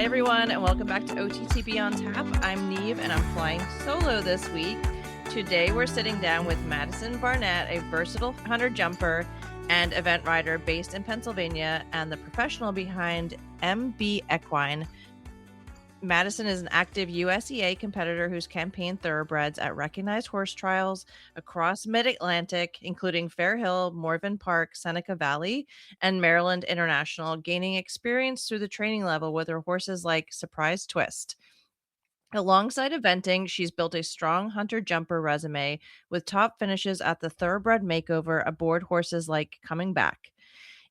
Hi, everyone, and welcome back to OTTB on Tap. I'm Niamh, and I'm flying solo this week. Today, we're sitting down with Madison Barnett, a versatile hunter jumper and event rider based in Pennsylvania, and the professional behind MB Equine. Madison is an active USEA competitor who's campaigned thoroughbreds at recognized horse trials across mid-Atlantic, including Fair Hill, Morven Park, Seneca Valley, and Maryland International, gaining experience through the training level with her horses like Surprise Twist. Alongside eventing, she's built a strong hunter jumper resume with top finishes at the Thoroughbred Makeover aboard horses like Coming Back.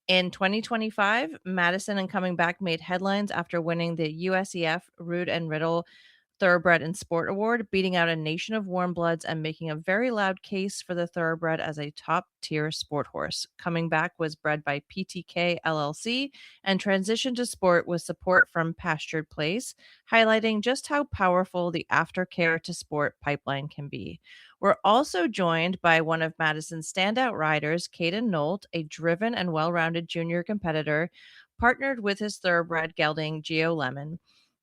In 2025, Madison and Coming Back made headlines after winning the USEF Root and Riddle Thoroughbred and Sport Award, beating out a nation of warmbloods and making a very loud case for the thoroughbred as a top tier sport horse. Coming Back was bred by PTK LLC and transitioned to sport with support from Pastured Place, highlighting just how powerful the aftercare to sport pipeline can be. We're also joined by one of Madison's standout riders, Caden Nolt, a driven and well rounded junior competitor, partnered with his thoroughbred gelding, Geo Lemon.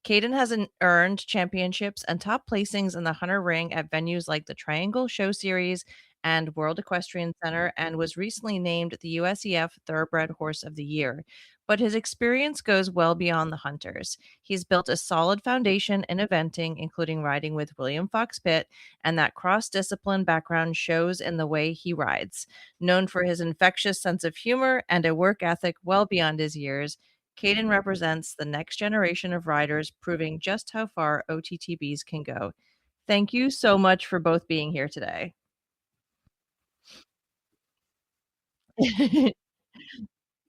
Caden has earned championships and top placings in the Hunter Ring at venues like the Triangle Show Series and World Equestrian Center, and was recently named the USEF Thoroughbred Horse of the Year. But his experience goes well beyond the hunters. He's built a solid foundation in eventing, including riding with William Fox Pitt, and that cross discipline background shows in the way he rides. Known for his infectious sense of humor and a work ethic well beyond his years, Caden represents the next generation of riders, proving just how far OTTBs can go. Thank you so much for both being here today.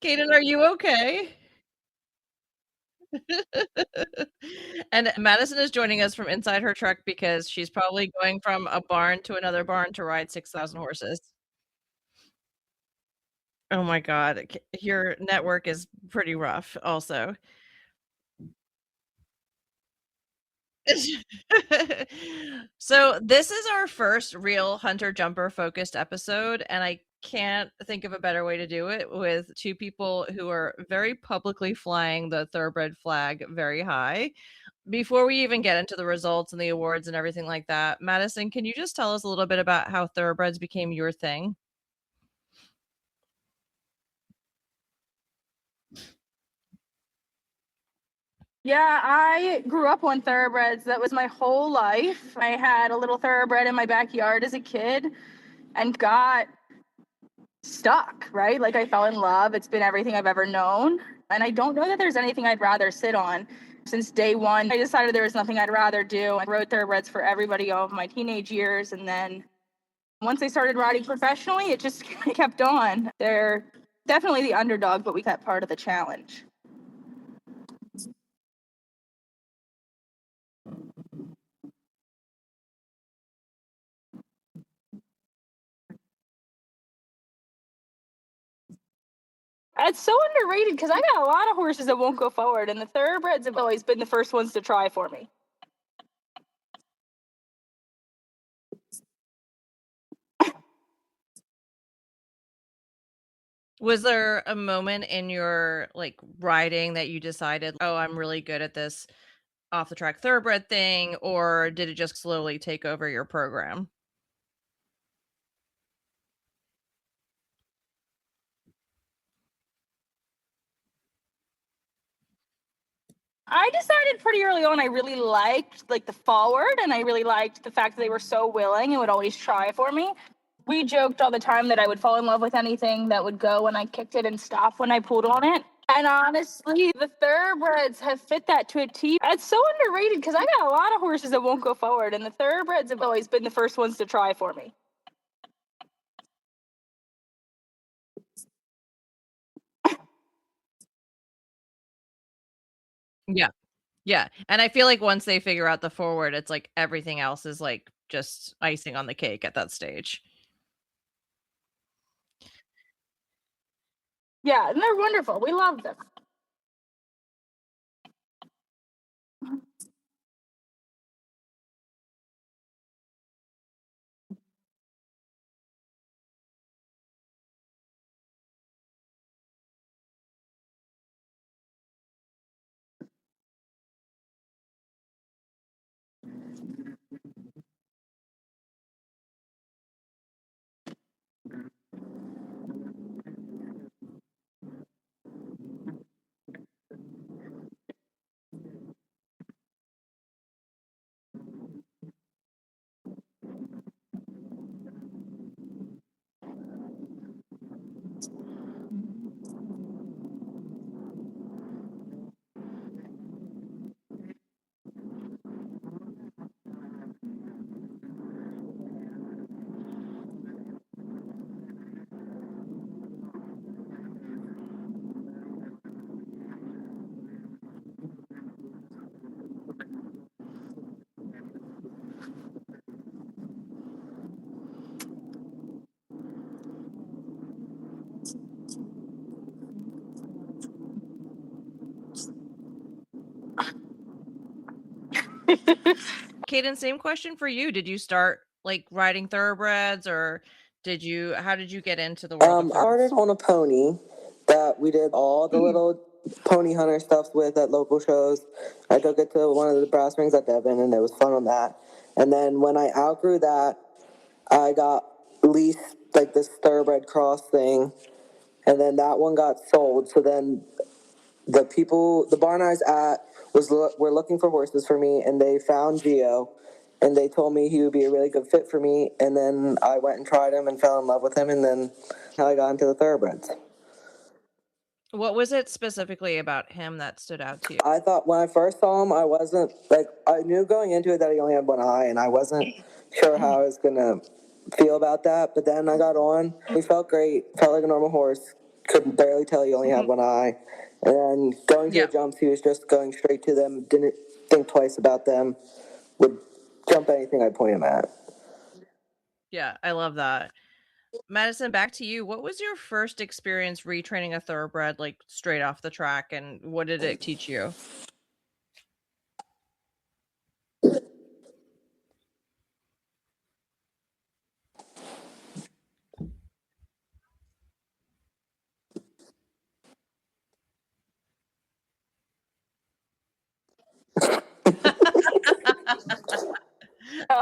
Caden, are you okay? And Madison is joining us from inside her truck because she's probably going from a barn to another barn to ride 6,000 horses. Oh my god, your network is pretty rough also. So, this is our first real hunter jumper focused episode, and I can't think of a better way to do it with two people who are very publicly flying the thoroughbred flag very high. Before we even get into the results and the awards and everything like that, Madison, can you just tell us a little bit about how thoroughbreds became your thing? Yeah, I grew up on thoroughbreds. That was my whole life. I had a little thoroughbred in my backyard as a kid and got stuck, right? Like I fell in love. It's been everything I've ever known. And I don't know that there's anything I'd rather sit on. Since day one, I decided there was nothing I'd rather do. I rode thoroughbreds for everybody all of my teenage years. And then once I started riding professionally, it just kept on. They're definitely the underdog, but we got part of the challenge. It's so underrated because I got a lot of horses that won't go forward, and the thoroughbreds have always been the first ones to try for me. Was there a moment in your like riding that you decided, oh, I'm really good at this off the track thoroughbred thing, or did it just slowly take over your program? I decided pretty early on I really liked like the forward, and I really liked the fact that they were so willing and would always try for me. We joked all the time that I would fall in love with anything that would go when I kicked it and stop when I pulled on it. And honestly, the thoroughbreds have fit that to a T. It's so underrated because I got a lot of horses that won't go forward, and the thoroughbreds have always been the first ones to try for me. Yeah. Yeah, and I feel like once they figure out the forward, it's like everything else is, like, just icing on the cake at that stage. Yeah, and they're wonderful. We love them. Caden, same question for you. Did you start like riding thoroughbreds, or how did you get into the world of I started on a pony that we did all the little pony hunter stuff with at local shows. I took it to one of the brass rings at Devon, and it was fun on that. And then when I outgrew that, I got leased like this thoroughbred cross thing, and then that one got sold. So then the barn I was at were looking for horses for me, and they found Gio, and they told me he would be a really good fit for me. And then I went and tried him and fell in love with him, and then I got into the thoroughbreds. What was it specifically about him that stood out to you? I thought when I first saw him, I knew going into it that he only had one eye, and I wasn't sure how I was gonna feel about that. But then I got on. He felt great. Felt like a normal horse. Couldn't barely tell he only had one eye. And then going to the jumps, he was just going straight to them. Didn't think twice about them. Would jump anything I point him at. Yeah, I love that. Madison, back to you. What was your first experience retraining a thoroughbred, like straight off the track, and what did it teach you?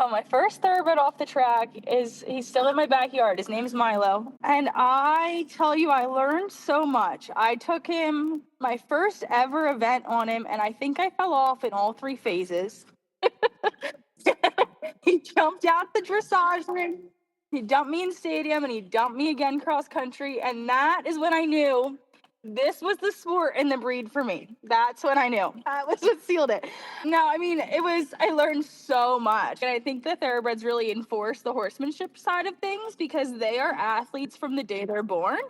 My first thoroughbred off the track he's still in my backyard. His name's Milo. And I tell you, I learned so much. I took him my first ever event on him, and I think I fell off in all 3 phases. He jumped out the dressage ring. He dumped me in stadium, and he dumped me again cross country. And that is when I knew this was the sport and the breed for me. That's when I knew. That was what sealed it. No, I mean, I learned so much. And I think the thoroughbreds really enforce the horsemanship side of things because they are athletes from the day they're born.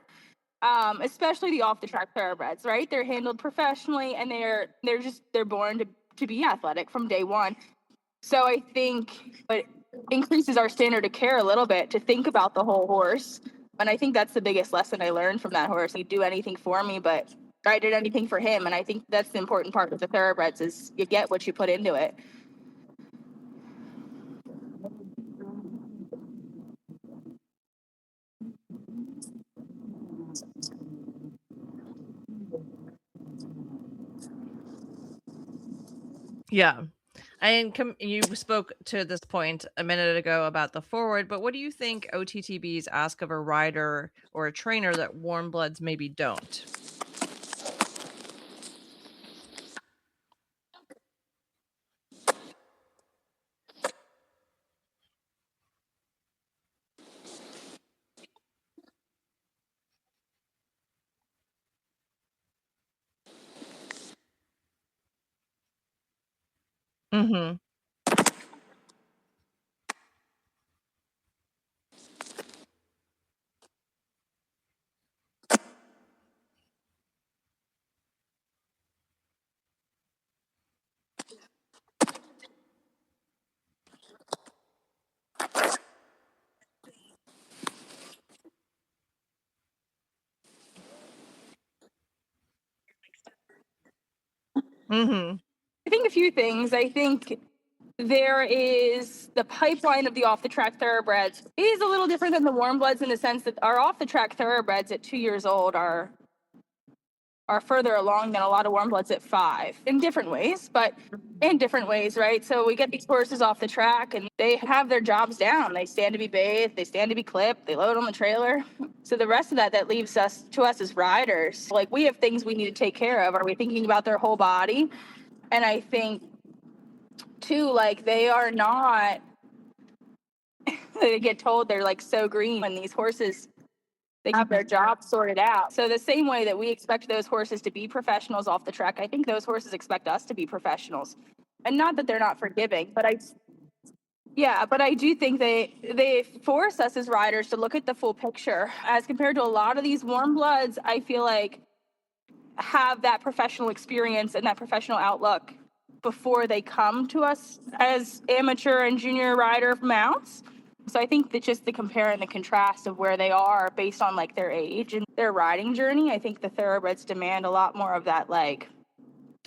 Especially the off the track thoroughbreds, right? They're handled professionally, and they're born to be athletic from day one. So I think it increases our standard of care a little bit to think about the whole horse. And I think that's the biggest lesson I learned from that horse. He'd do anything for me, but I did anything for him. And I think that's the important part of the thoroughbreds is you get what you put into it. Yeah. And you spoke to this point a minute ago about the forward, but what do you think OTTBs ask of a rider or a trainer that warmbloods maybe don't? Mm-hmm. Mm-hmm. I think a few things. I think there is the pipeline of the off the track thoroughbreds is a little different than the warmbloods in the sense that our off the track thoroughbreds at 2 years old are are further along than a lot of warmbloods at 5 in different ways, right? So we get these horses off the track and they have their jobs down. They stand to be bathed, they stand to be clipped, they load on the trailer. So the rest of that leaves us to us as riders. Like, we have things we need to take care of. Are we thinking about their whole body? And I think too, like, they are not, they get told they're like so green when these horses, they have their job sorted out. So the same way that we expect those horses to be professionals off the track, I think those horses expect us to be professionals. And not that they're not forgiving, but I do think they force us as riders to look at the full picture. As compared to a lot of these warm bloods, I feel like have that professional experience and that professional outlook before they come to us as amateur and junior rider mounts. So I think that just the compare and the contrast of where they are based on like their age and their riding journey, I think the thoroughbreds demand a lot more of that like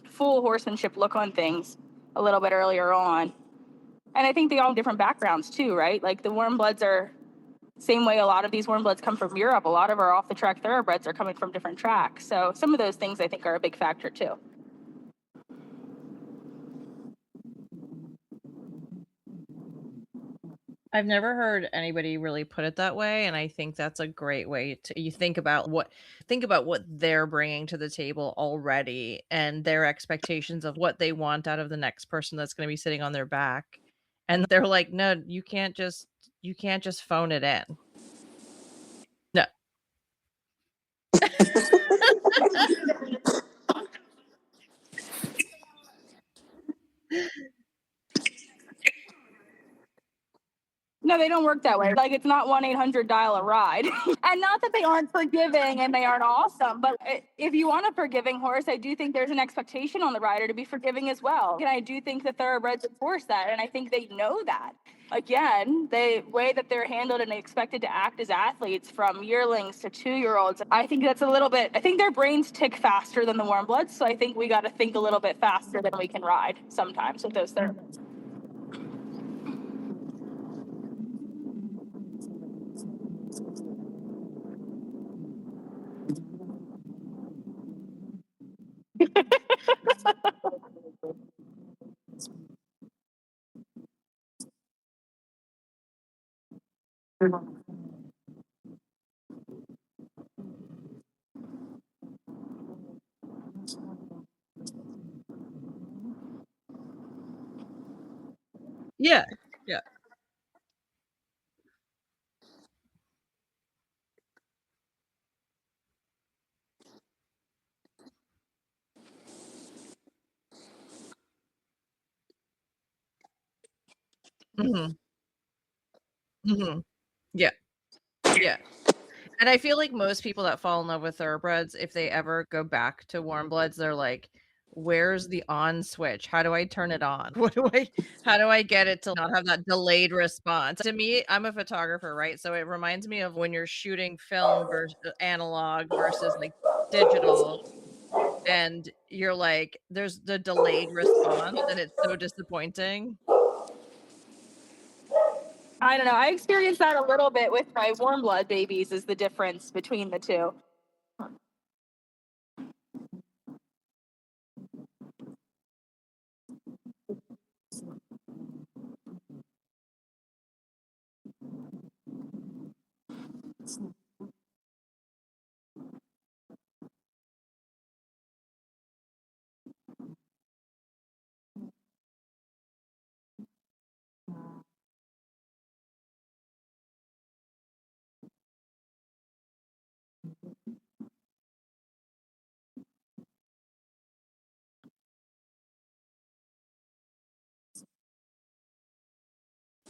full horsemanship look on things a little bit earlier on. And I think they all have different backgrounds too, right? Like the warm bloods are same way a lot of these warm bloods come from Europe. A lot of our off the track thoroughbreds are coming from different tracks. So some of those things I think are a big factor too. I've never heard anybody really put it that way, and I think that's a great way to you think about what they're bringing to the table already and their expectations of what they want out of the next person that's going to be sitting on their back. And they're like, "No, you can't just phone it in." No. No, they don't work that way. Like, it's not 1-800 dial a ride. And not that they aren't forgiving and they aren't awesome, but if you want a forgiving horse, I do think there's an expectation on the rider to be forgiving as well. And I do think the thoroughbreds enforce that, and I think they know that. Again, the way that they're handled and expected to act as athletes from yearlings to 2-year-olds, I think that's a little bit, I think their brains tick faster than the warm bloods, so I think we got to think a little bit faster than we can ride sometimes with those thoroughbreds. Yeah. Yeah. Mhm. Mhm. Yeah. Yeah. And I feel like most people that fall in love with thoroughbreds, if they ever go back to warm bloods, they're like, "Where's the on switch? How do I turn it on? How do I get it to not have that delayed response?" To me, I'm a photographer, right? So it reminds me of when you're shooting film versus analog versus like digital, and you're like, there's the delayed response, and it's so disappointing. I don't know. I experienced that a little bit with my warm blood babies, is the difference between the two.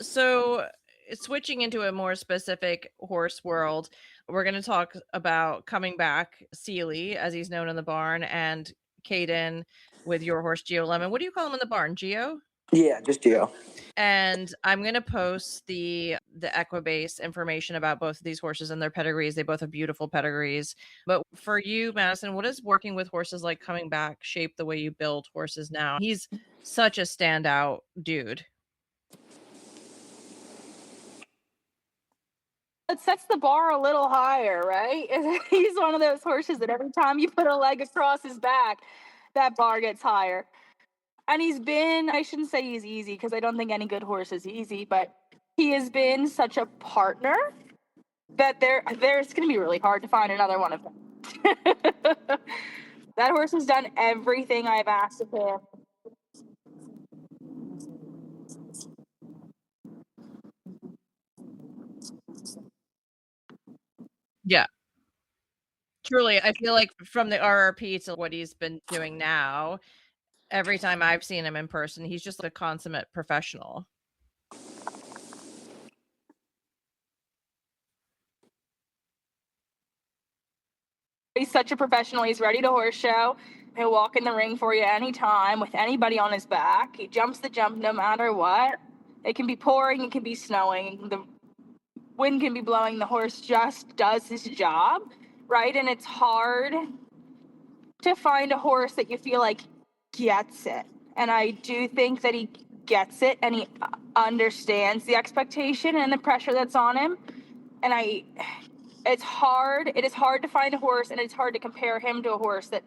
So, switching into a more specific horse world, we're going to talk about coming back Sealy, as he's known in the barn, and Caden with your horse Geo Lemon. What do you call him in the barn? Geo? Yeah, just Geo. And I'm going to post the Equibase information about both of these horses and their pedigrees. They both have beautiful pedigrees. But for you, Madison, what does working with horses like coming back shape the way you build horses now? He's such a standout dude. It sets the bar a little higher, right? He's one of those horses that every time you put a leg across his back, that bar gets higher. And he's been, I shouldn't say he's easy because I don't think any good horse is easy, but he has been such a partner that there's going to be really hard to find another one of them. That horse has done everything I've asked of him. Yeah. Truly, I feel like from the RRP to what he's been doing now, every time I've seen him in person, he's just a consummate professional. He's such a professional. He's ready to horse show. He'll walk in the ring for you anytime with anybody on his back. He jumps the jump no matter what. It can be pouring, it can be snowing, the wind can be blowing. The horse just does his job, right? And it's hard to find a horse that you feel like gets it. And I do think that he gets it and he understands the expectation and the pressure that's on him. And it's hard. It is hard to find a horse, and it's hard to compare him to a horse that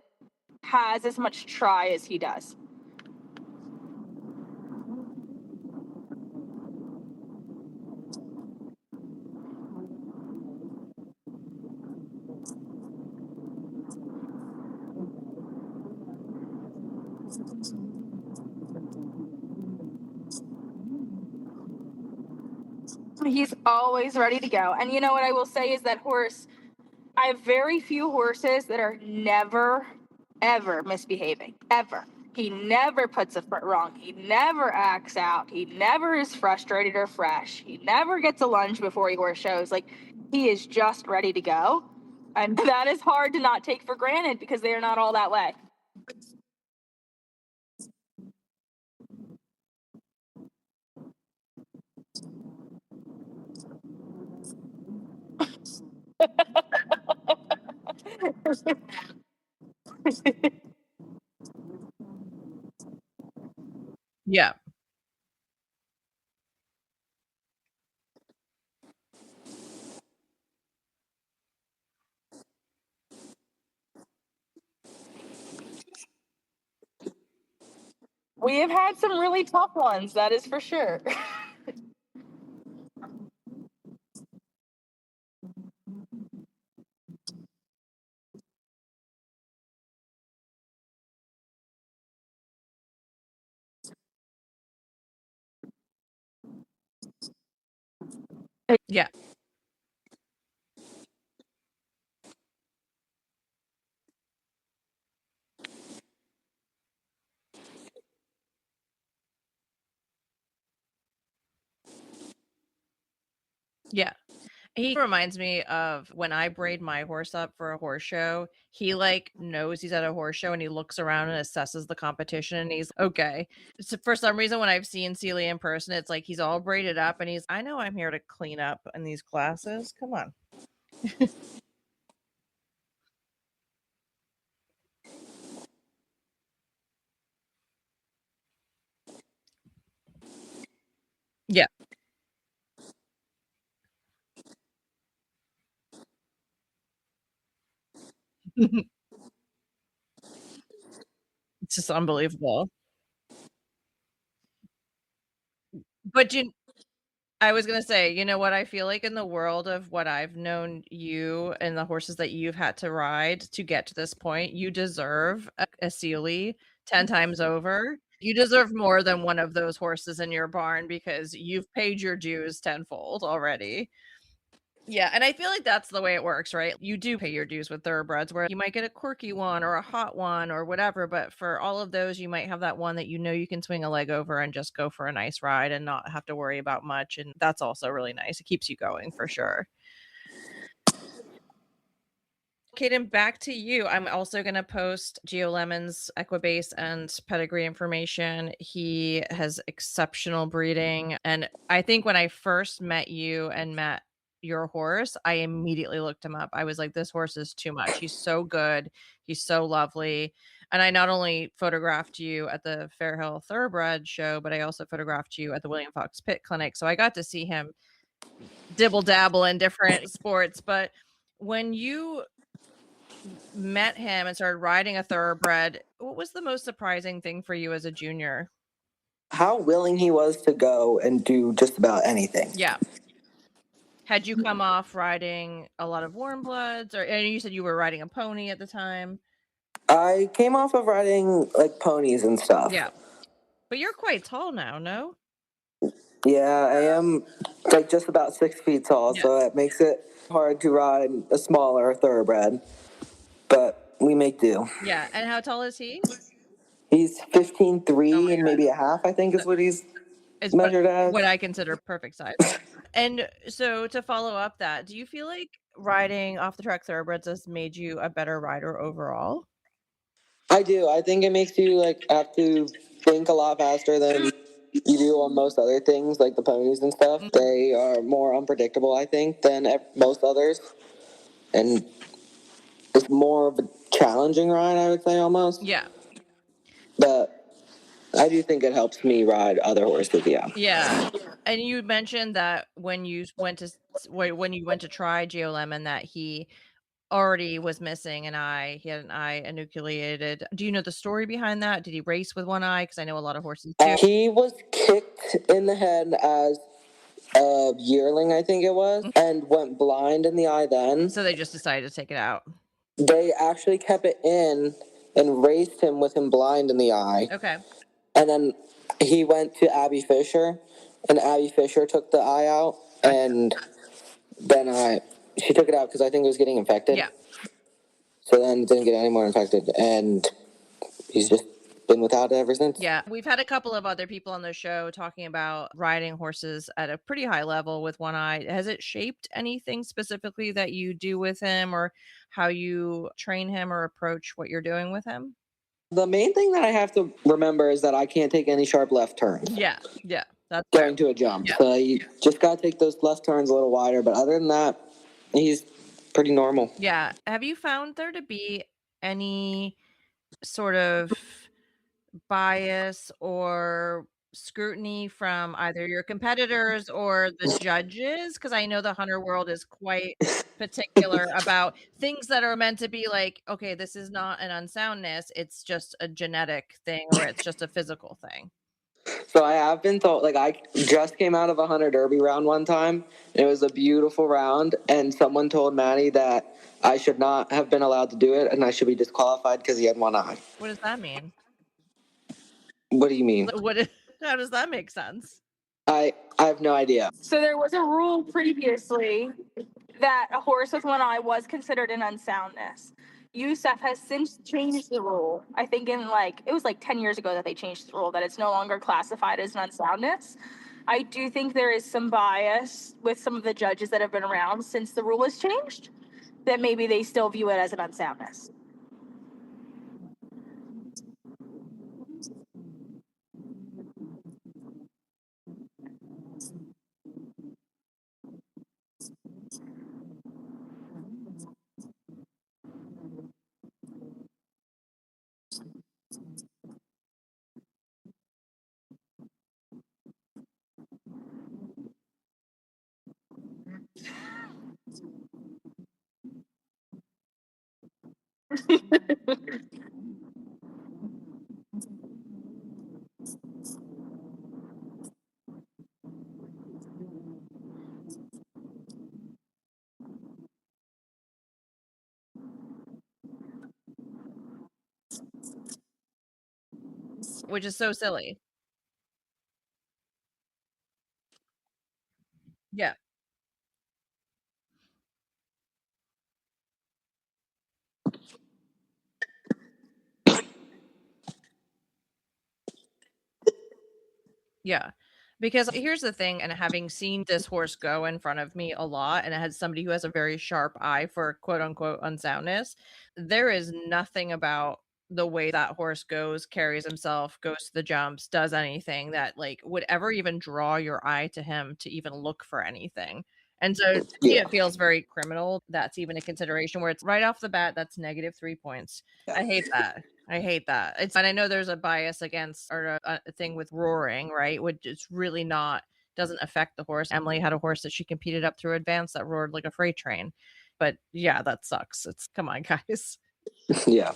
has as much try as he does. He's always ready to go. And you know what I will say is that horse, I have very few horses that are never, ever misbehaving. Ever. He never puts a foot wrong. He never acts out. He never is frustrated or fresh. He never gets a lunge before he horse shows. Like, he is just ready to go. And that is hard to not take for granted because they are not all that way. Yeah. We have had some really tough ones, that is for sure. Yeah. Yeah. He reminds me of when I braid my horse up for a horse show. He like knows he's at a horse show and he looks around and assesses the competition and he's okay. So for some reason, when I've seen Celia in person, it's like he's all braided up and I know I'm here to clean up in these classes. Come on. Yeah. It's just unbelievable. But I was gonna say, you know what I feel like in the world of what I've known you and the horses that you've had to ride to get to this point, you deserve a Sealy 10 times over. You deserve more than one of those horses in your barn because you've paid your dues tenfold already. Yeah, and I feel like that's the way it works, right? You do pay your dues with thoroughbreds where you might get a quirky one or a hot one or whatever, but for all of those, you might have that one that you know you can swing a leg over and just go for a nice ride and not have to worry about much. And that's also really nice. It keeps you going for sure. Caden, back to you. I'm also going to post Geo Lemon's Equibase and pedigree information. He has exceptional breeding. And I think when I first met you and met your horse, I immediately looked him up. I was like, this horse is too much. He's so good. He's so lovely. And I not only photographed you at the Fairhill Thoroughbred show, but I also photographed you at the William Fox Pit Clinic. So I got to see him dibble dabble in different sports, but when you met him and started riding a thoroughbred, what was the most surprising thing for you as a junior? How willing he was to go and do just about anything. Yeah. Had you come off riding a lot of warmbloods, or and you said you were riding a pony at the time? I came off of riding like ponies and stuff. Yeah. But you're quite tall now, no? Yeah, I am like just about 6 feet tall, Yeah. so it makes it hard to ride a smaller thoroughbred. But we make do. Yeah. And how tall is he? He's 15.3 Oh my and maybe a half, I think is what he's It's measured as. what I consider perfect size. And so to follow up that, do you feel like riding off the track thoroughbreds has made you a better rider overall? I do. I think it makes you like have to think a lot faster than you do on most other things, like the ponies and stuff. They are more unpredictable, I think, than most others, and it's more of a challenging ride, I would say, almost. Yeah. But I do think it helps me ride other horses. Yeah. Yeah. And you mentioned that when you went to try Geo Lemon that he already was missing an eye. He had an eye enucleated. Do you know the story behind that? Did he race with one eye? Because I know a lot of horses do. He was kicked in the head as a yearling, I think it was, and went blind in the eye then. So they just decided to take it out. They actually kept it in and raced him with him blind in the eye. Okay. And then he went to Abby Fisher, and Abby Fisher took the eye out, and then she took it out because I think it was getting infected. Yeah. So then it didn't get any more infected, and he's just been without it ever since. Yeah. We've had a couple of other people on the show talking about riding horses at a pretty high level with one eye. Has it shaped anything specifically that you do with him, or how you train him or approach what you're doing with him? The main thing that I have to remember is that I can't take any sharp left turns. Yeah. Yeah. That's going to a jump. Yeah. So you just got to take those left turns a little wider. But other than that, he's pretty normal. Yeah. Have you found there to be any sort of bias or scrutiny from either your competitors or the judges? Because I know the hunter world is quite particular about things that are meant to be like, okay, this is not an unsoundness, it's just a genetic thing or it's just a physical thing. So I have been told, like, I just came out of a hunter derby round one time. And it was a beautiful round, and someone told Maddie that I should not have been allowed to do it, and I should be disqualified because he had one eye. What does that mean? What do you mean? How does that make sense? I have no idea. So there was a rule previously that a horse with one eye was considered an unsoundness. USEA has since changed the rule. I think it was like 10 years ago that they changed the rule that it's no longer classified as an unsoundness. I do think there is some bias with some of the judges that have been around since the rule was changed, that maybe they still view it as an unsoundness. Which is so silly. Yeah. Yeah. Because here's the thing, and having seen this horse go in front of me a lot, and it has somebody who has a very sharp eye for quote unquote unsoundness, there is nothing about the way that horse goes, carries himself, goes to the jumps, does anything that like would ever even draw your eye to him to even look for anything. And so to me, it feels very criminal. That's even a consideration where it's right off the bat, that's -3 points. I hate that. I hate that. And I know there's a bias against or a thing with roaring, right? Which is really not doesn't affect the horse. Emily had a horse that she competed up through advanced that roared like a freight train. But yeah, that sucks. It's come on, guys. Yeah.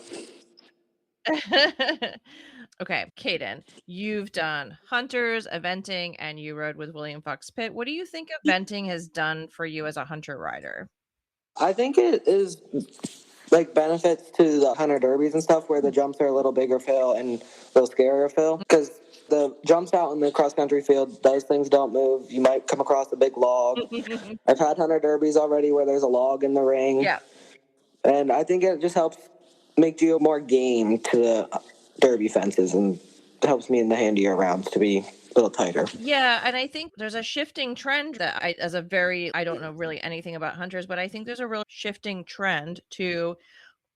Okay, Caden, you've done hunters, eventing, and you rode with William Fox Pitt. What do you think eventing has done for you as a hunter rider? I think it is like benefits to the hunter derbies and stuff where the jumps are a little bigger fill and a little scarier fill, because the jumps out in the cross country field, those things don't move. You might come across a big log. I've had hunter derbies already where there's a log in the ring. Yeah. And I think it just helps make you more game to the derby fences and helps me in the handier rounds to be a little tighter. Yeah, and I think there's a shifting trend that I don't know really anything about hunters, but I think there's a real shifting trend to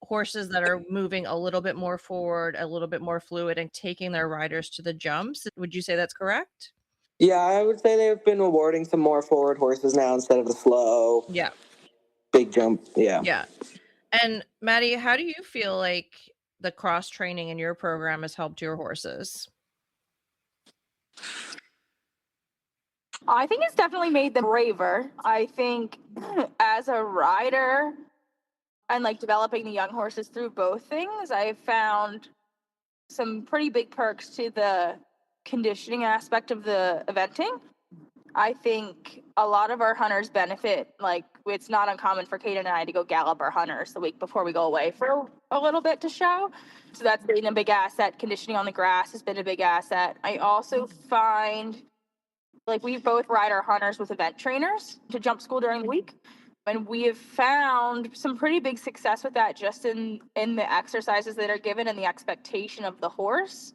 horses that are moving a little bit more forward, a little bit more fluid, and taking their riders to the jumps. Would you say that's correct? Yeah, I would say they've been rewarding some more forward horses now instead of the slow, Yeah. big jump. Yeah. Yeah. And Maddie, how do you feel like the cross training in your program has helped your horses? I think it's definitely made them braver. I think as a rider and like developing the young horses through both things, I've found some pretty big perks to the conditioning aspect of the eventing. I think a lot of our hunters benefit. Like, it's not uncommon for Caden and I to go gallop our hunters the week before we go away for a little bit to show. So that's been a big asset. Conditioning on the grass has been a big asset. I also find like we both ride our hunters with event trainers to jump school during the week. And we have found some pretty big success with that just in the exercises that are given and the expectation of the horse.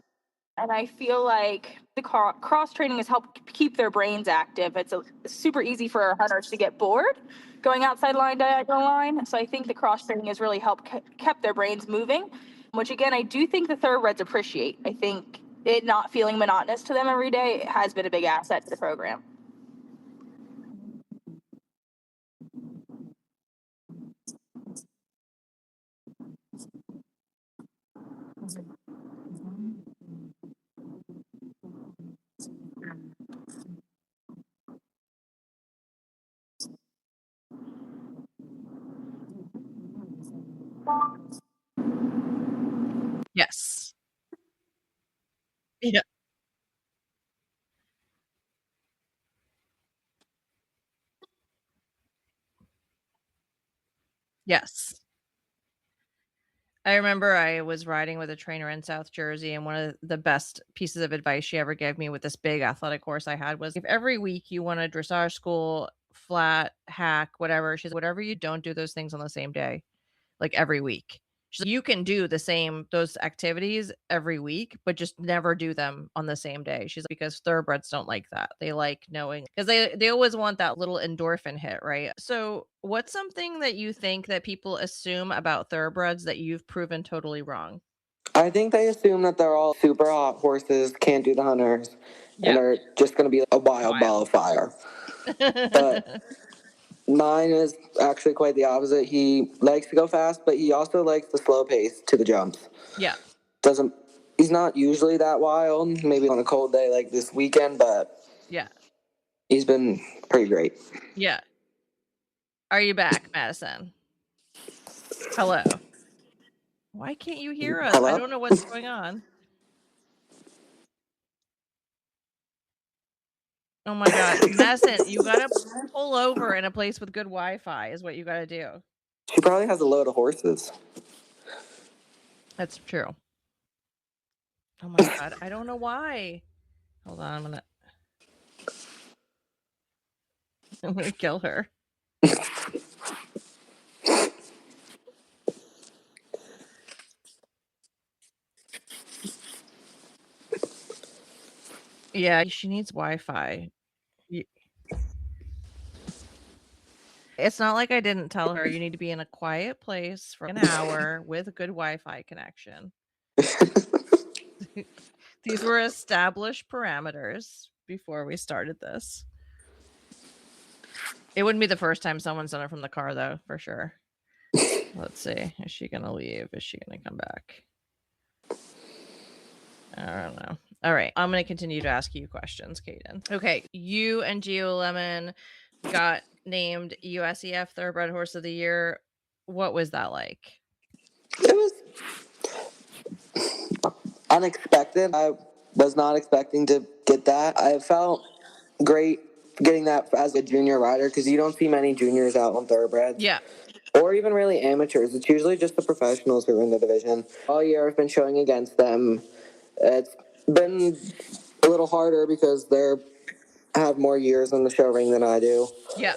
And I feel like the cross training has helped keep their brains active. It's super easy for our hunters to get bored going outside line, diagonal line. So I think the cross training has really helped kept their brains moving, which again, I do think the thoroughbreds appreciate. I think it not feeling monotonous to them every day has been a big asset to the program. Yes. Yeah. Yes. I remember I was riding with a trainer in South Jersey, and one of the best pieces of advice she ever gave me with this big athletic horse I had was, if every week you want a dressage school, flat, hack, whatever, she's whatever you don't do those things on the same day, like every week. She's like, you can do those activities every week, but just never do them on the same day. She's like, because thoroughbreds don't like that. They like knowing, because they always want that little endorphin hit, right? So what's something that you think that people assume about thoroughbreds that you've proven totally wrong? I think they assume that they're all super hot horses, can't do the hunters, and are just going to be a wild ball of fire. But mine is actually quite the opposite. He likes to go fast, but he also likes the slow pace to the jumps. Yeah. He's not usually that wild, maybe on a cold day like this weekend, but yeah, he's been pretty great. Yeah. Are you back, Madison? Hello. Why can't you hear us? Hello? I don't know what's going on. Oh my God. Madison, you gotta pull over in a place with good Wi-Fi is what you gotta do. She probably has a load of horses. That's true. Oh my God. I don't know why. Hold on, I'm gonna kill her. Yeah, she needs Wi-Fi. It's not like I didn't tell her you need to be in a quiet place for an hour with a good Wi-Fi connection. These were established parameters before we started this. It wouldn't be the first time someone's done it from the car, though, for sure. Let's see. Is she going to leave? Is she going to come back? I don't know. All right. I'm going to continue to ask you questions, Caden. Okay. You and Gio Lemon got named USEF Thoroughbred Horse of the Year. What was that like? It was unexpected. I was not expecting to get that. I felt great getting that as a junior rider because you don't see many juniors out on thoroughbreds. Yeah. Or even really amateurs. It's usually just the professionals who are in the division. All year I've been showing against them. It's been a little harder because they have more years on the show ring than I do. Yeah.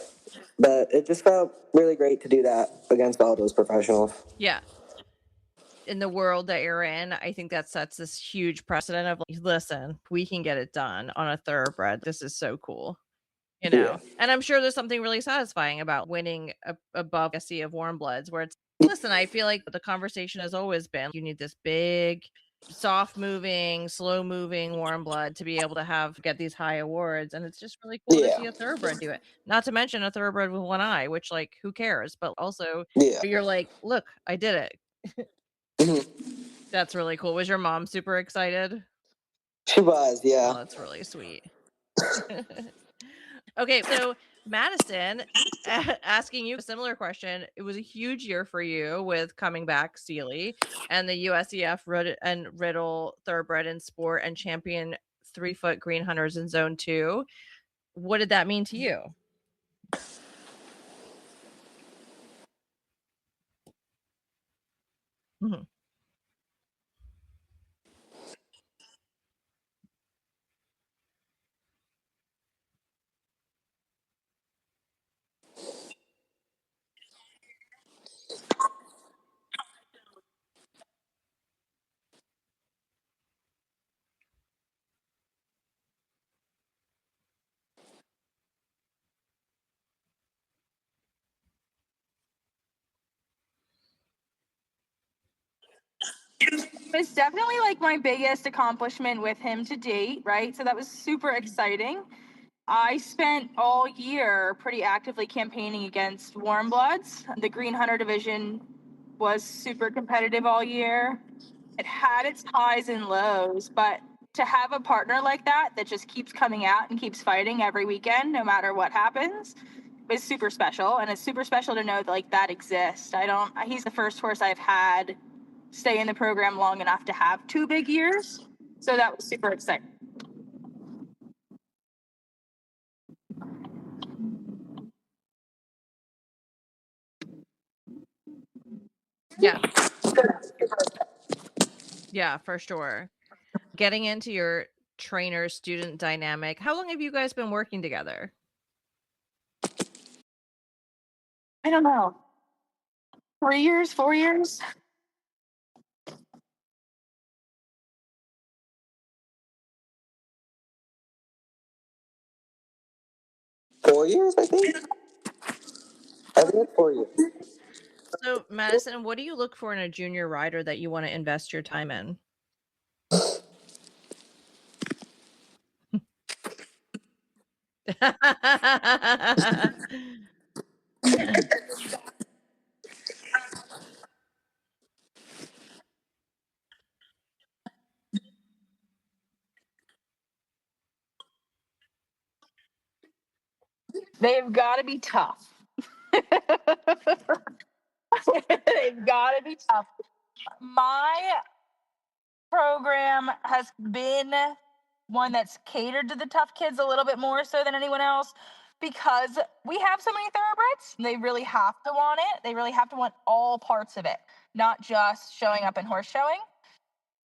But it just felt really great to do that against all those professionals. Yeah. In the world that you're in, I think that sets this huge precedent of like, listen, we can get it done on a thoroughbred. This is so cool. You know, Yeah. and I'm sure there's something really satisfying about winning above a sea of warmbloods where it's, listen, I feel like the conversation has always been, you need this big, soft moving, slow moving warmblood to be able to get these high awards. And it's just really cool to see a thoroughbred do it. Not to mention a thoroughbred with one eye, which like, who cares? But also you're like, look, I did it. That's really cool. Was your mom super excited? She was, yeah. Oh, that's really sweet. Okay, so Madison, asking you a similar question. It was a huge year for you with coming back Sealy and the USEF and Riddle Thoroughbred in Sport and champion 3-foot green hunters in Zone 2. What did that mean to you? Mhm. It's definitely like my biggest accomplishment with him to date, right? So that was super exciting. I spent all year pretty actively campaigning against warmbloods. The Green Hunter division was super competitive all year. It had its highs and lows, but to have a partner like that that just keeps coming out and keeps fighting every weekend, no matter what happens, is super special. And it's super special to know that, like, that exists. He's the first horse I've had stay in the program long enough to have 2 big years. So that was super exciting. Yeah. Yeah, for sure. Getting into your trainer student dynamic, how long have you guys been working together? I don't know. 3 years, 4 years? Four years, I think. I think it's 4 years. So, Madison, what do you look for in a junior rider that you want to invest your time in? They've got to be tough. They've got to be tough. My program has been one that's catered to the tough kids a little bit more so than anyone else because we have so many thoroughbreds. They really have to want it. They really have to want all parts of it, not just showing up in horse showing.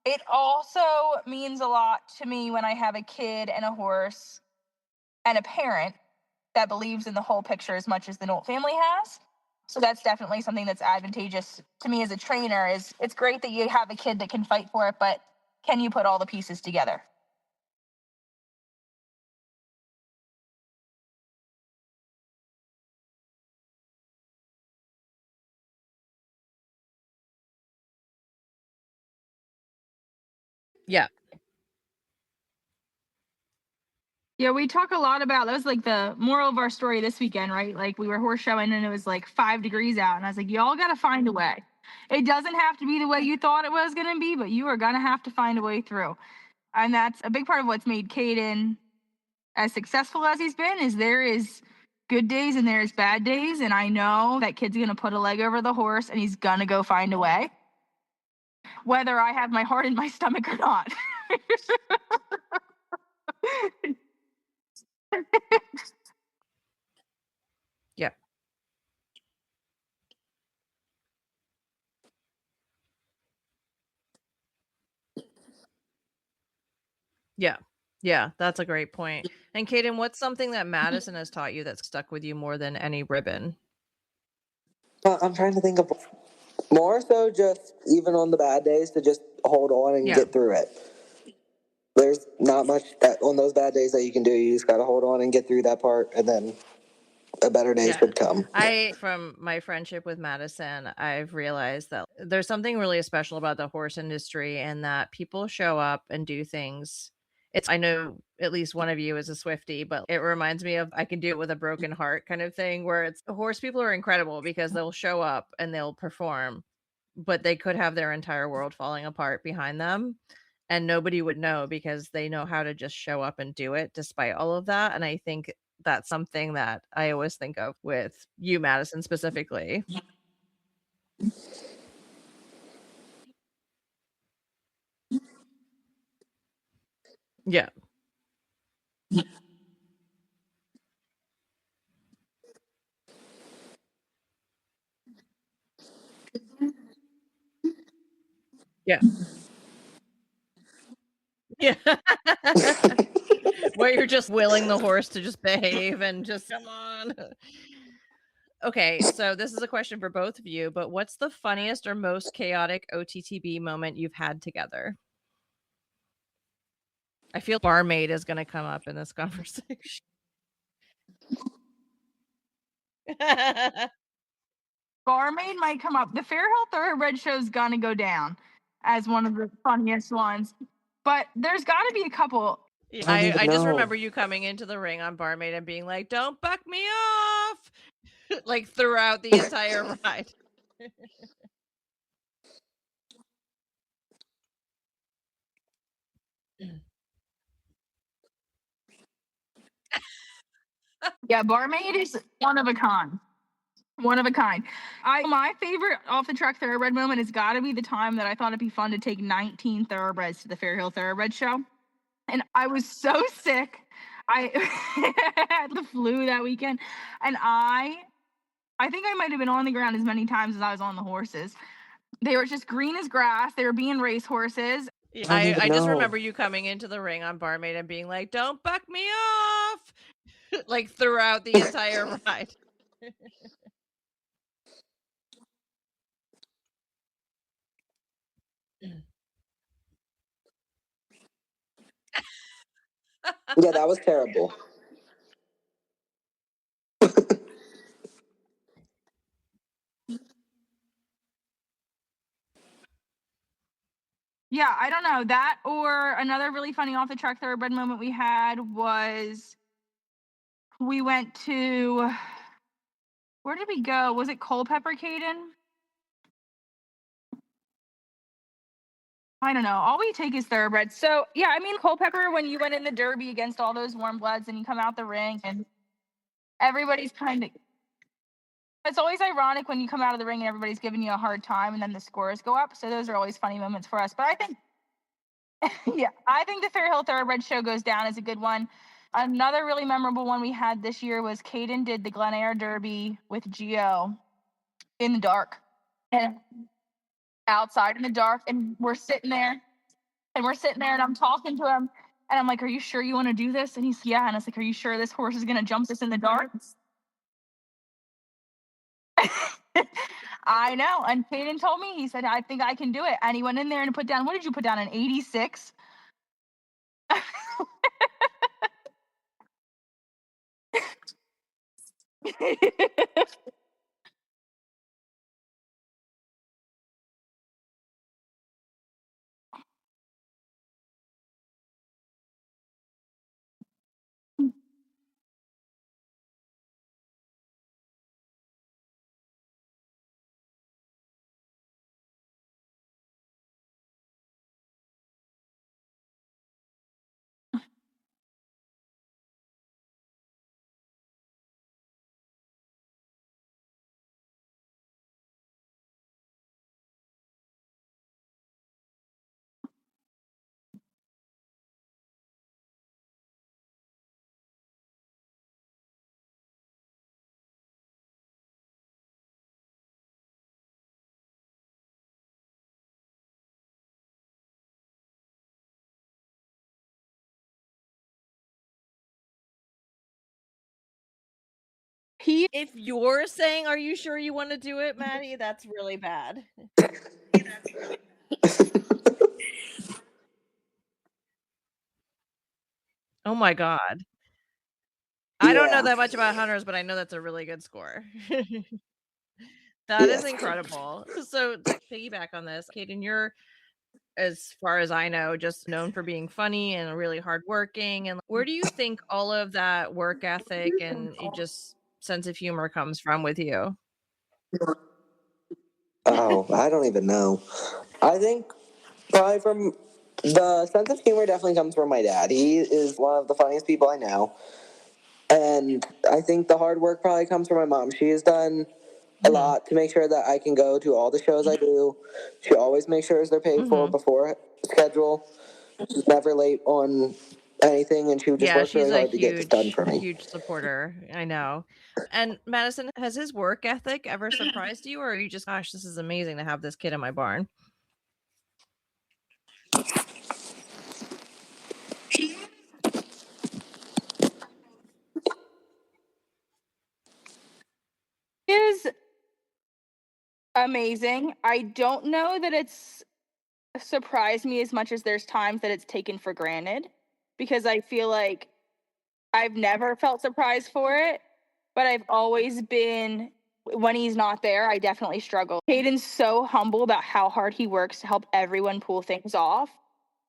It also means a lot to me when I have a kid and a horse and a parent that believes in the whole picture as much as the Nolt family has. So that's definitely something that's advantageous to me as a trainer. Is it's great that you have a kid that can fight for it, but can you put all the pieces together? Yeah. Yeah, we talk a lot about that was like the moral of our story this weekend, right? Like we were horse showing and it was like 5 degrees out, and I was like, y'all got to find a way. It doesn't have to be the way you thought it was going to be, but you are going to have to find a way through. And that's a big part of what's made Caden as successful as he's been, is there is good days and there's bad days. And I know that kid's going to put a leg over the horse and he's going to go find a way, whether I have my heart in my stomach or not. Yeah. Yeah. Yeah, that's a great point. And Caden, what's something that Madison has taught you that's stuck with you more than any ribbon? I'm trying to think of more so just even on the bad days to just hold on and get through it. There's not much that on those bad days that you can do. You just got to hold on and get through that part, and then a better day should come. From my friendship with Madison, I've realized that there's something really special about the horse industry and that people show up and do things. I know at least one of you is a Swiftie, but it reminds me of I can do it with a broken heart kind of thing, where it's horse people are incredible because they'll show up and they'll perform, but they could have their entire world falling apart behind them. And nobody would know because they know how to just show up and do it despite all of that. And I think that's something that I always think of with you, Madison, specifically. Yeah. Yeah. Yeah. Where you're just willing the horse to just behave and just come on. Okay, so this is a question for both of you, but what's the funniest or most chaotic OTTB moment you've had together? I feel barmaid is going to come up in this conversation. Barmaid might come up. The Fairhill Thoroughbred show's gonna go down as one of the funniest ones, but there's got to be a couple. Yeah, I just remember you coming into the ring on barmaid and being like, "Don't buck me off," like throughout the entire ride. Yeah, barmaid is one of a kind. One of a kind. My favorite off the track thoroughbred moment has got to be the time that I thought it'd be fun to take 19 thoroughbreds to the Fairhill Thoroughbred show, and I was so sick. I had the flu that weekend, and I think I might have been on the ground as many times as I was on the horses. They were just green as grass. They were being race horses. Yeah, I just remember you coming into the ring on barmaid and being like, "Don't buck me off," like throughout the entire ride. Yeah, that was terrible. Yeah, I don't know that. Or another really funny off the track thoroughbred moment we had was we went to, where did we go? Was it Culpeper, Caden? I don't know. All we take is thoroughbreds. So yeah, I mean Culpeper, when you went in the Derby against all those warmbloods and you come out the ring and everybody's kind of, it's always ironic when you come out of the ring and everybody's giving you a hard time and then the scores go up. So those are always funny moments for us. But I think yeah, I think the Fairhill Thoroughbred show goes down as a good one. Another really memorable one we had this year was Caden did the Glen Eyre Derby with Gio in the dark and outside in the dark, and we're sitting there and I'm talking to him and I'm like, "Are you sure you want to do this?" And he's, "Yeah." And I was like, "Are you sure this horse is gonna jump us in the dark?" I know. And Caden told me, he said, "I think I can do it." And he went in there and put down, what did you put down? An 86? If you're saying, "Are you sure you want to do it, Maddie?" That's really bad. Oh my god. I don't know Yeah. that much about hunters, but I know that's a really good score. That is Yes. incredible. So to piggyback on this, Caden, you're, as far as I know, just known for being funny and really hardworking. And where do you think all of that work ethic and just sense of humor comes from with you? Oh, I don't even know. I think probably from the sense of humor definitely comes from my dad. He is one of the funniest people I know. And I think the hard work probably comes from my mom. She has done a lot to make sure that I can go to all the shows I do. She always makes sure they're paid for before schedule. She's never late on anything, and she would just Yeah, work she's really a hard to get this done for me. huge supporter. I know. And Madison, has his work ethic ever surprised you, or are you just, gosh, this is amazing to have this kid in my barn? Is amazing. I don't know that it's surprised me as much as there's times that it's taken for granted, because I feel like I've never felt surprised for it, but I've always been, when he's not there, I definitely struggle. Caden's so humble about how hard he works to help everyone pull things off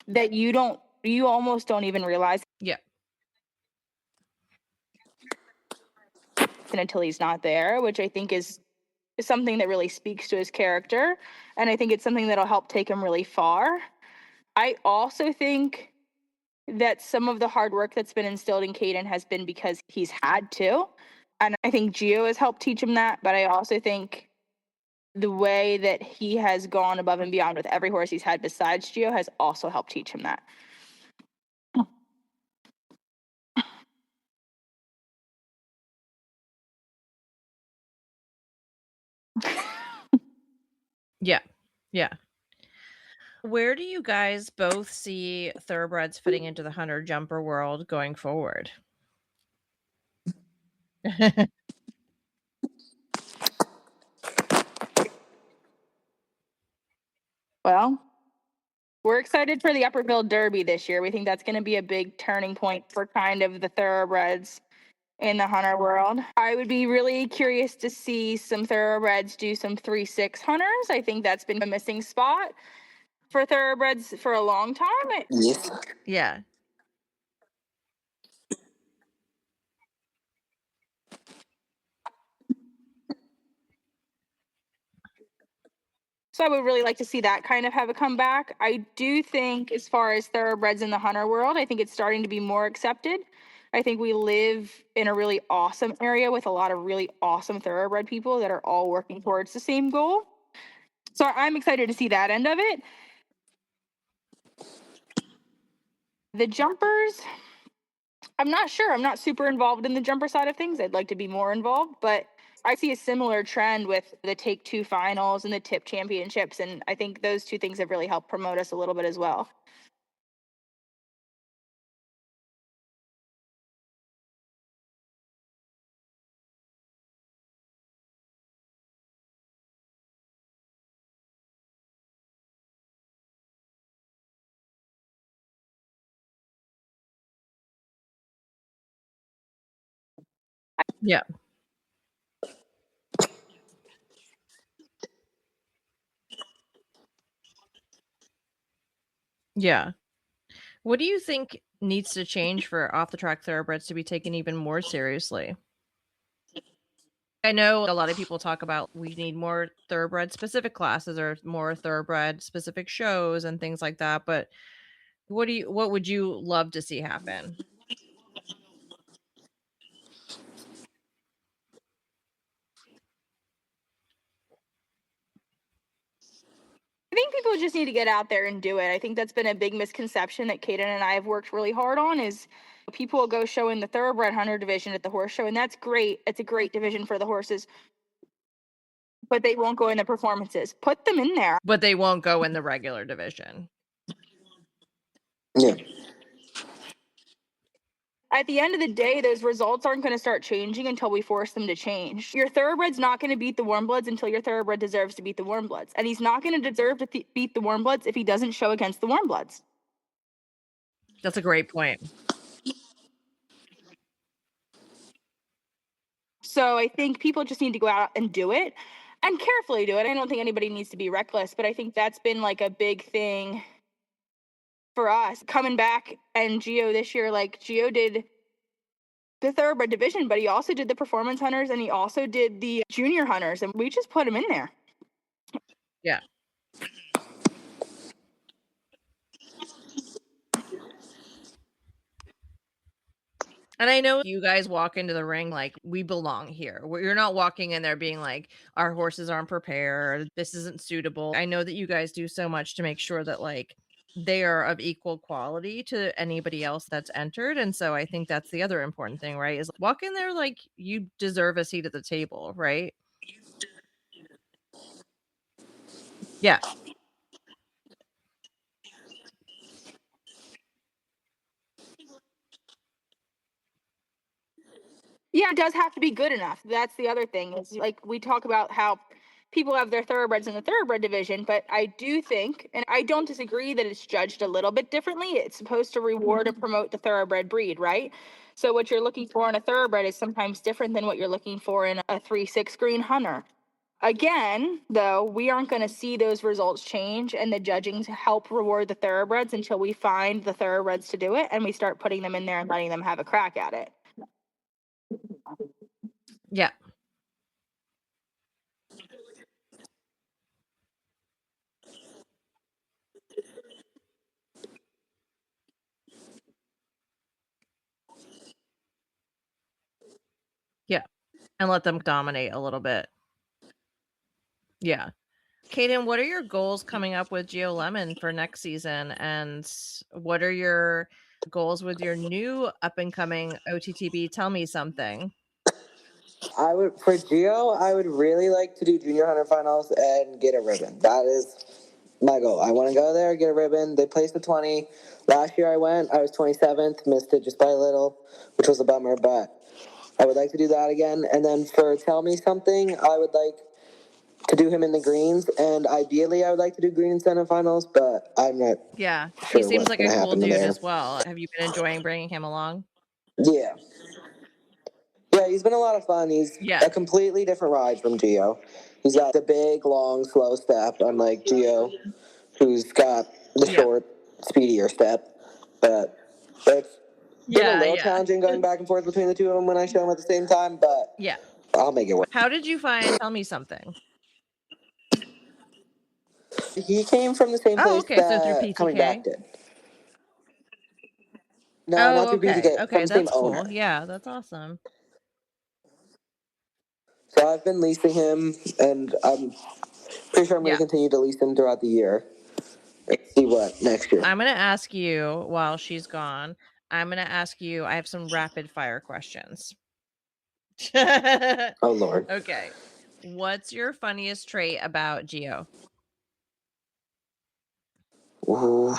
that you almost don't even realize Yeah. until he's not there, which I think is something that really speaks to his character. And I think it's something that'll help take him really far. I also think that some of the hard work that's been instilled in Caden has been because he's had to. And I think Gio has helped teach him that. But I also think the way that he has gone above and beyond with every horse he's had besides Gio has also helped teach him that. Yeah. Yeah. Where do you guys both see thoroughbreds fitting into the hunter jumper world going forward? Well, we're excited for the Upperville Derby this year. We think that's going to be a big turning point for kind of the thoroughbreds in the hunter world. I would be really curious to see some thoroughbreds do some 3-6 hunters. I think that's been a missing spot for thoroughbreds for a long time. Yes. Yeah. So I would really like to see that kind of have a comeback. I do think, as far as thoroughbreds in the hunter world, I think it's starting to be more accepted. I think we live in a really awesome area with a lot of really awesome thoroughbred people that are all working towards the same goal. So I'm excited to see that end of it. The jumpers, I'm not sure. I'm not super involved in the jumper side of things. I'd like to be more involved, but I see a similar trend with the Take Two finals and the tip championships. And I think those two things have really helped promote us a little bit as well. Yeah. Yeah. What do you think needs to change for off the track thoroughbreds to be taken even more seriously? I know a lot of people talk about we need more thoroughbred specific classes or more thoroughbred specific shows and things like that, but what would you love to see happen? I think people just need to get out there and do it. I think that's been a big misconception that Caden and I have worked really hard on is people will go show in the thoroughbred hunter division at the horse show, and that's great. It's a great division for the horses, but they won't go in the performances. Put them in there. But they won't go in the regular division. Yeah. At the end of the day, those results aren't going to start changing until we force them to change. Your thoroughbred's not going to beat the warmbloods until your thoroughbred deserves to beat the warmbloods. And he's not going to deserve to beat the warmbloods if he doesn't show against the warmbloods. That's a great point. So I think people just need to go out and do it and carefully do it. I don't think anybody needs to be reckless, but I think that's been like a big thing for us coming back. And Gio this year, like Gio did the thoroughbred division, but he also did the performance hunters and he also did the junior hunters, and we just put him in there. Yeah. And I know you guys walk into the ring like, we belong here. You're not walking in there being like, our horses aren't prepared, this isn't suitable. I know that you guys do so much to make sure that like they are of equal quality to anybody else that's entered. And so I think that's the other important thing, right? Is walk in there like you deserve a seat at the table, right? Yeah. Yeah, it does have to be good enough. That's the other thing. Is like we talk about how people have their thoroughbreds in the thoroughbred division, but I do think, and I don't disagree, that it's judged a little bit differently. It's supposed to reward and promote the thoroughbred breed, right? So what you're looking for in a thoroughbred is sometimes different than what you're looking for in a 3-6 green hunter. Again, though, we aren't going to see those results change and the judging to help reward the thoroughbreds until we find the thoroughbreds to do it and we start putting them in there and letting them have a crack at it. Yeah. Yeah. And let them dominate a little bit. Yeah. Caden, what are your goals coming up with Gio Lemon for next season? And what are your goals with your new up and coming OTTB? Tell me something. For Gio, I would really like to do junior hunter finals and get a ribbon. That is my goal. I want to go there, get a ribbon. They placed the 20. Last year I went, I was 27th, missed it just by a little, which was a bummer, but I would like to do that again. And then for Tell Me Something, I would like to do him in the greens, and ideally I would like to do green incentive finals, but I'm not Yeah, sure he seems what's like a gonna cool happen dude there. as well. Have you been enjoying bringing him along? Yeah, he's been a lot of fun. He's a completely different ride from Gio. He's got the big, long, slow step, unlike Gio, who's got the short, speedier step. But it's been a little challenging going back and forth between the two of them when I show them at the same time, but I'll make it work. How did you find Tell Me Something? He came from the same place so through PTK? Coming Back did. No, not through PTK. Okay, from the that's same cool. owner. Yeah, that's awesome. So I've been leasing him, and I'm pretty sure I'm going to continue to lease him throughout the year. Let's see what next year. I'm going to ask you while she's gone. I'm going to ask you. I have some rapid fire questions. Oh Lord. Okay. What's your funniest trait about Gio? Ooh.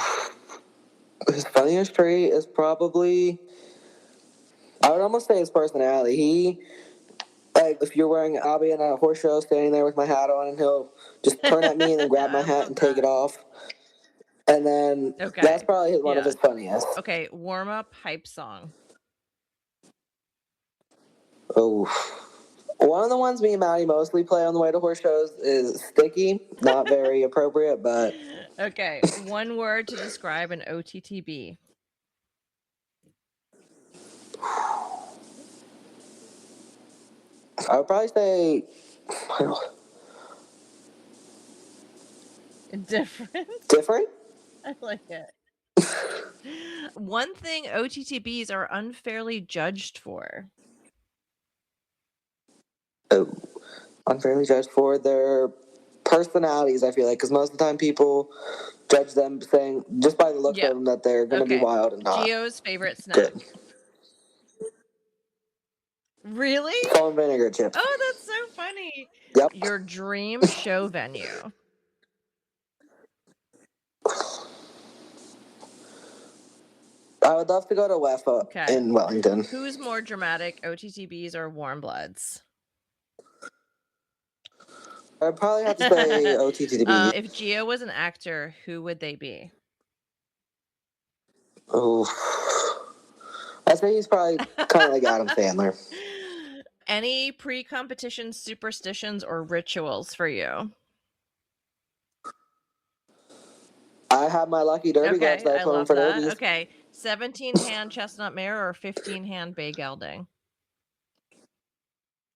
His funniest trait is probably, I would almost say his personality. He, like, if you're wearing, I'll be in a horse show standing there with my hat on, and he'll just turn at me and then grab my hat and take it off. And then that's probably one of his funniest. Okay, warm up hype song. Oh. One of the ones me and Maddie mostly play on the way to horse shows is Sticky. Not very appropriate, but... Okay, one word to describe an OTTB. I would probably say... Different? Different? I like it. One thing OTTBs are unfairly judged for. Oh, unfairly judged for their personalities, I feel like, because most of the time people judge them saying, just by the looks of them, that they're going to be wild and not. Gio's favorite snack. Good. Really? Salt and vinegar chips. Oh, that's so funny. Yep. Your dream show venue. I would love to go to WEFA Okay. in Wellington. Who's more dramatic, OTTBs or warmbloods? I'd probably have to say OTTB. If Gio was an actor, who would they be? Oh, I'd say he's probably kind of like Adam Sandler. Any pre-competition superstitions or rituals for you? I have my lucky derby gloves that I put on for derbies. Okay, 17-hand chestnut mare or 15-hand bay gelding?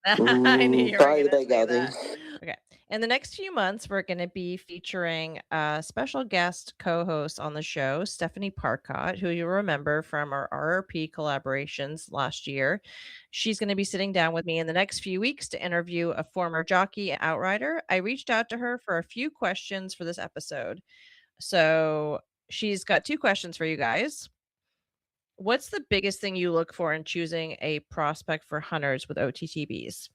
I knew you were Probably the gonna bay say gelding. that. Okay. In the next few months, we're going to be featuring a special guest co-host on the show, Stephanie Parcott, who you'll remember from our RRP collaborations last year. She's going to be sitting down with me in the next few weeks to interview a former jockey and outrider. I reached out to her for a few questions for this episode. So she's got 2 questions for you guys. What's the biggest thing you look for in choosing a prospect for hunters with OTTBs?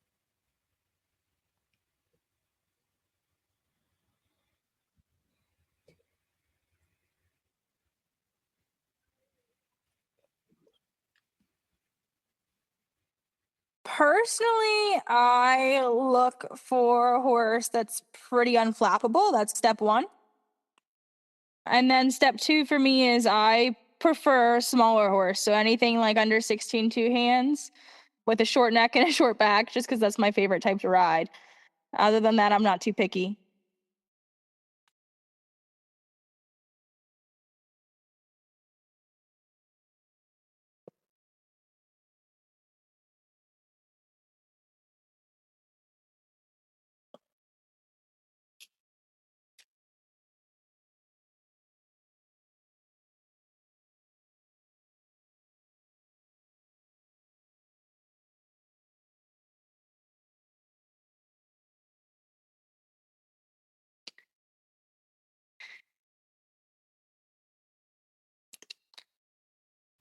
Personally, I look for a horse that's pretty unflappable. That's step 1. And then step 2 for me is I prefer a smaller horse. So anything like under 16 2 hands with a short neck and a short back, just because that's my favorite type to ride. Other than that, I'm not too picky.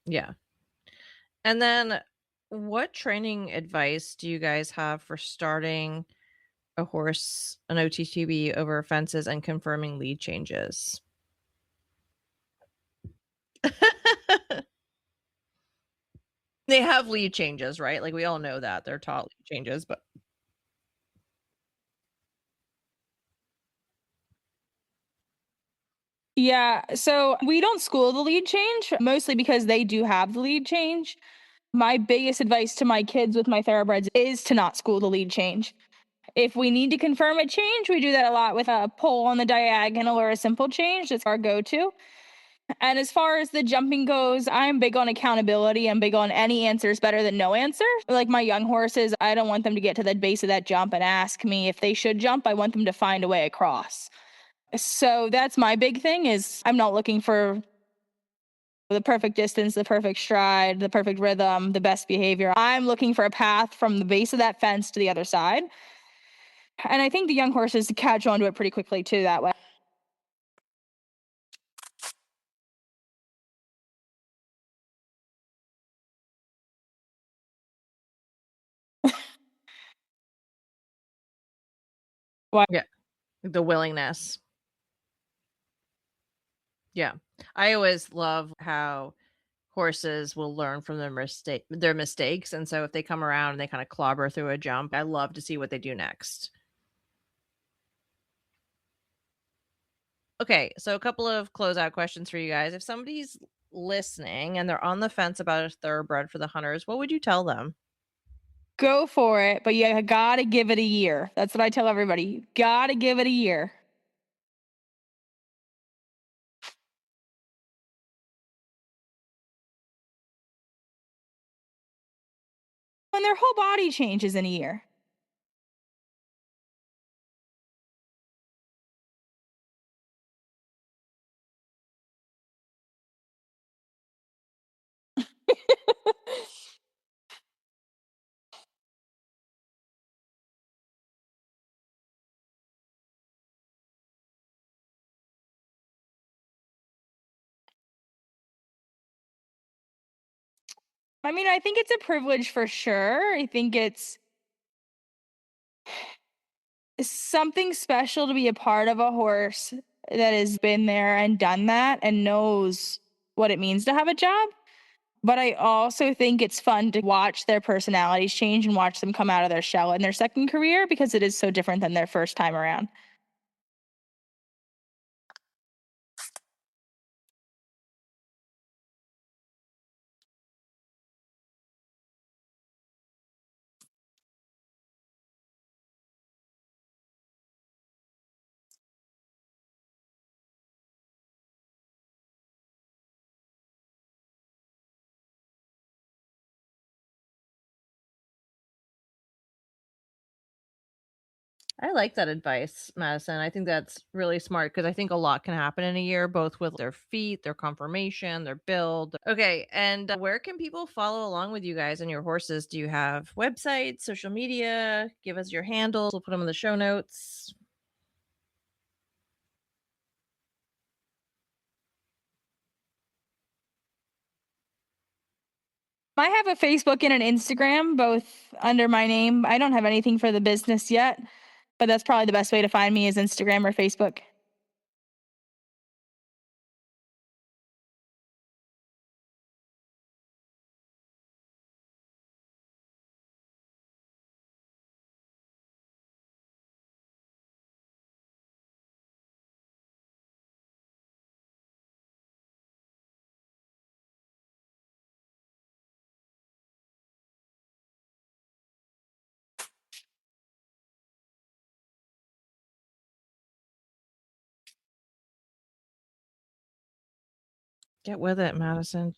Yeah. And then what training advice do you guys have for starting a horse, an OTTB, over fences and confirming lead changes? They have lead changes, right? Like we all know that they're taught lead changes, but Yeah, so we don't school the lead change, mostly because they do have the lead change. My biggest advice to my kids with my thoroughbreds is to not school the lead change. If we need to confirm a change, we do that a lot with a pull on the diagonal or a simple change. That's our go-to. And as far as the jumping goes, I'm big on accountability. I'm big on any answer is better than no answer. Like my young horses, I don't want them to get to the base of that jump and ask me if they should jump. I want them to find a way across. So that's my big thing is I'm not looking for the perfect distance, the perfect stride, the perfect rhythm, the best behavior. I'm looking for a path from the base of that fence to the other side. And I think the young horses catch on to it pretty quickly too that way. yeah, the willingness. Yeah. I always love how horses will learn from their mistakes. And so if they come around and they kind of clobber through a jump, I love to see what they do next. Okay, so a couple of closeout questions for you guys. If somebody's listening and they're on the fence about a thoroughbred for the hunters, what would you tell them? Go for it, but you gotta give it a year. That's what I tell everybody. You gotta give it a year. When their whole body changes in a year. I mean, I think it's a privilege for sure. I think it's something special to be a part of a horse that has been there and done that and knows what it means to have a job. But I also think it's fun to watch their personalities change and watch them come out of their shell in their second career, because it is so different than their first time around. I like that advice, Madison. I think that's really smart because I think a lot can happen in a year, both with their feet, their conformation, their build. Okay, and where can people follow along with you guys and your horses? Do you have websites, social media? Give us your handles. We'll put them in the show notes. I have a Facebook and an Instagram, both under my name. I don't have anything for the business yet, but that's probably the best way to find me is Instagram or Facebook. Get with it, Madison.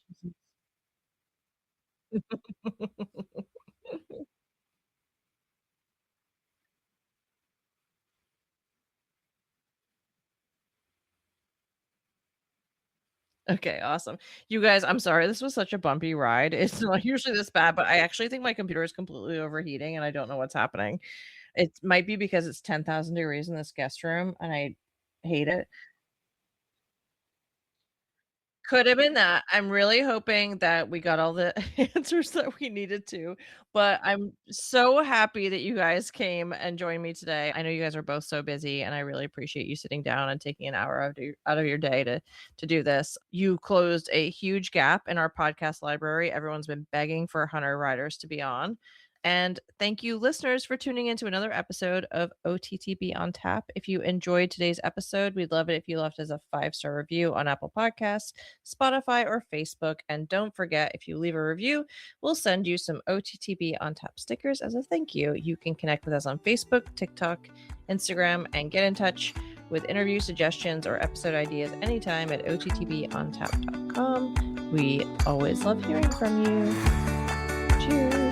Okay, awesome. You guys, I'm sorry. This was such a bumpy ride. It's not usually this bad, but I actually think my computer is completely overheating and I don't know what's happening. It might be because it's 10,000 degrees in this guest room and I hate it. Could have been that. I'm really hoping that we got all the answers that we needed to, but I'm so happy that you guys came and joined me today. I know you guys are both so busy, and I really appreciate you sitting down and taking an hour out of your day to do this. You closed a huge gap in our podcast library. Everyone's been begging for hunter riders to be on. And thank you, listeners, for tuning into another episode of OTTB on Tap. If you enjoyed today's episode, we'd love it if you left us a 5-star review on Apple Podcasts, Spotify, or Facebook. And don't forget, if you leave a review, we'll send you some OTTB on Tap stickers as a thank you. You can connect with us on Facebook, TikTok, Instagram, and get in touch with interview suggestions or episode ideas anytime at OTTBontap.com. We always love hearing from you. Cheers.